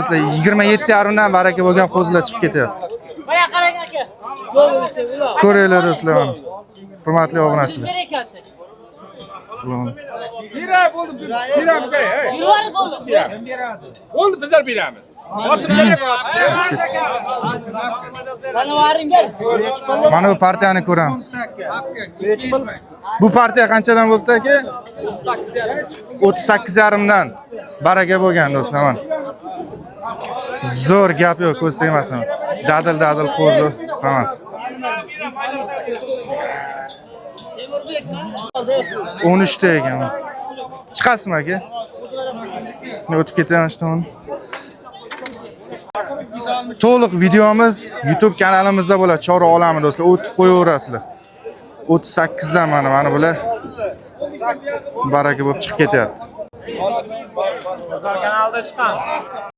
do'stlar. 27,5 dan baraka bo'lgan qo'zilar chiqib ketyapti. Mana qarang aka. Ko'ringlar do'stlar mana. Hurmatli obunachilar. Bira bo'ldi. Biramiz, hey. Yurib bo'ldi. Bo'ldi, bizlar biramiz. Ortiqcha Sana varing ber. Mana bu partiyani ko'ramiz. Bu partiya qanchadan bo'pti aka? 38,5 dan baraka bo'lgan do'stlar mana. Zo'r gap yo'q, ko'z tegmasin. Dadil qo'zi hammasi. 13 ta ekan. Chiqasizmi aka? O'tib ketamiz tomon. To'liq videomiz YouTube kanalimizda bo'ladi. Chora olami do'stlar. O'tib qo'yaverasizlar. 38 dan mana bular baraka bo'lib chiqib ketyapti. Kanalda chiqqan.